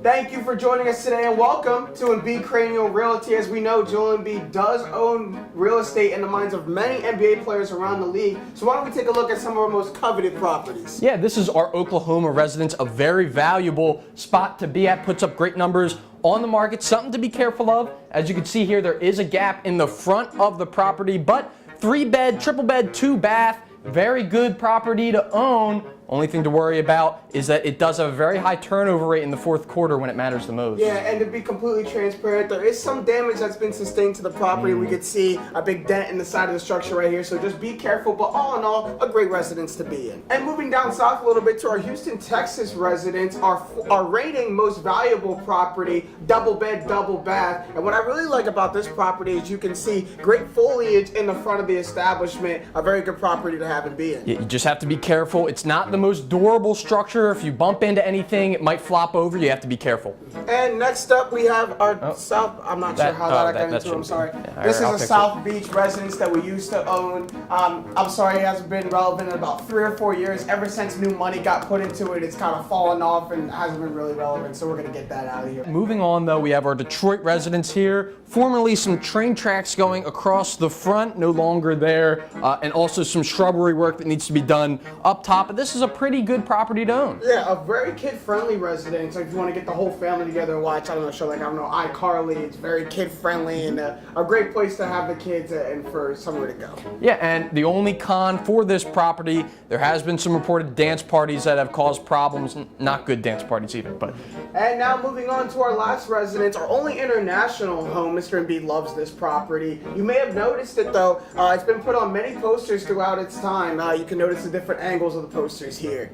Thank you for joining us today and welcome to Embiid Cranial Realty. As we know, Joel Embiid does own real estate in the minds of many NBA players around the league. So why don't we take a look at some of our most coveted properties? Yeah, this is our Oklahoma residence, a very valuable spot to be at, puts up great numbers on the market, something to be careful of. As you can see here, there is a gap in the front of the property, but 3-bed, triple bed, 2-bath, very good property to own. Only thing to worry about is that it does have a very high turnover rate in the fourth quarter when it matters the most. Yeah, and to be completely transparent, there is some damage that's been sustained to the property. We could see a big dent in the side of the structure right here, so just be careful. But all in all, a great residence to be in. And moving down south a little bit to our Houston, Texas residence, our rating most valuable property, double bed, double bath. And what I really like about this property is you can see great foliage in the front of the establishment, a very good property to have and be in. Yeah, you just have to be careful. It's not the most durable structure. If you bump into anything, it might flop over. You have to be careful. And next up, we have our south. I'm not sure how that I got into. I'm sorry. This is a South Beach residence that we used to own. I'm sorry, it hasn't been relevant in about 3 or 4 years. Ever since new money got put into it, it's kind of fallen off and hasn't been really relevant. So we're gonna get that out of here. Moving on, though, we have our Detroit residence here. Formerly some train tracks going across the front, no longer there, and also some shrubbery work that needs to be done up top. But this is a pretty good property to own. Yeah, a very kid-friendly residence. If you want to get the whole family together and watch, I don't know, a show like, I don't know, iCarly, it's very kid-friendly and a great place to have the kids and for somewhere to go. Yeah, and the only con for this property, there has been some reported dance parties that have caused problems. Not good dance parties either, but. And now moving on to our last residence, our only international home. Mr. Embiid loves this property. You may have noticed it though. It's been put on many posters throughout its time. You can notice the different angles of the posters here.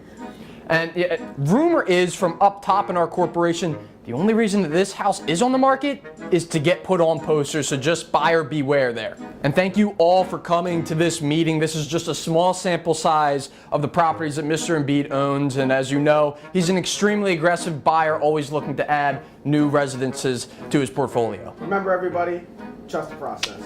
And rumor is from up top in our corporation, the only reason that this house is on the market is to get put on posters, so just buyer beware there. And thank you all for coming to this meeting. This is just a small sample size of the properties that Mr. Embiid owns, and as you know, he's an extremely aggressive buyer, always looking to add new residences to his portfolio. Remember everybody, trust the process.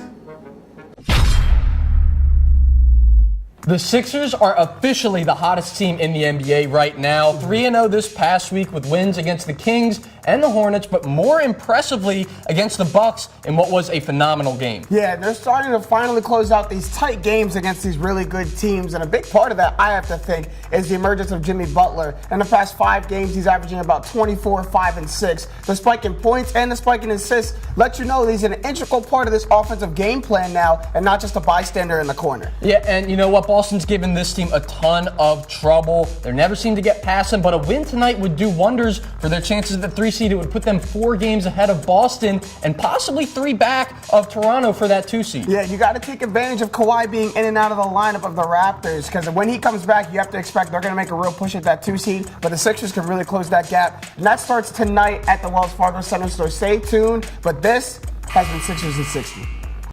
The Sixers are officially the hottest team in the NBA right now. 3-0 this past week with wins against the Kings and the Hornets, but more impressively against the Bucks in what was a phenomenal game. Yeah, they're starting to finally close out these tight games against these really good teams, and a big part of that, I have to think, is the emergence of Jimmy Butler. In the past 5 games, he's averaging about 24, 5, and 6. The spike in points and the spike in assists let you know he's an integral part of this offensive game plan now, and not just a bystander in the corner. Yeah, and you know what? Boston's given this team a ton of trouble. They never seem to get past them, but a win tonight would do wonders for their chances at the 3 seed. It would put them 4 games ahead of Boston and possibly 3 back of Toronto for that 2 seed. Yeah, you got to take advantage of Kawhi being in and out of the lineup of the Raptors, because when he comes back, you have to expect they're going to make a real push at that 2 seed, but the Sixers can really close that gap. And that starts tonight at the Wells Fargo Center, so stay tuned. But this has been Sixers at 60.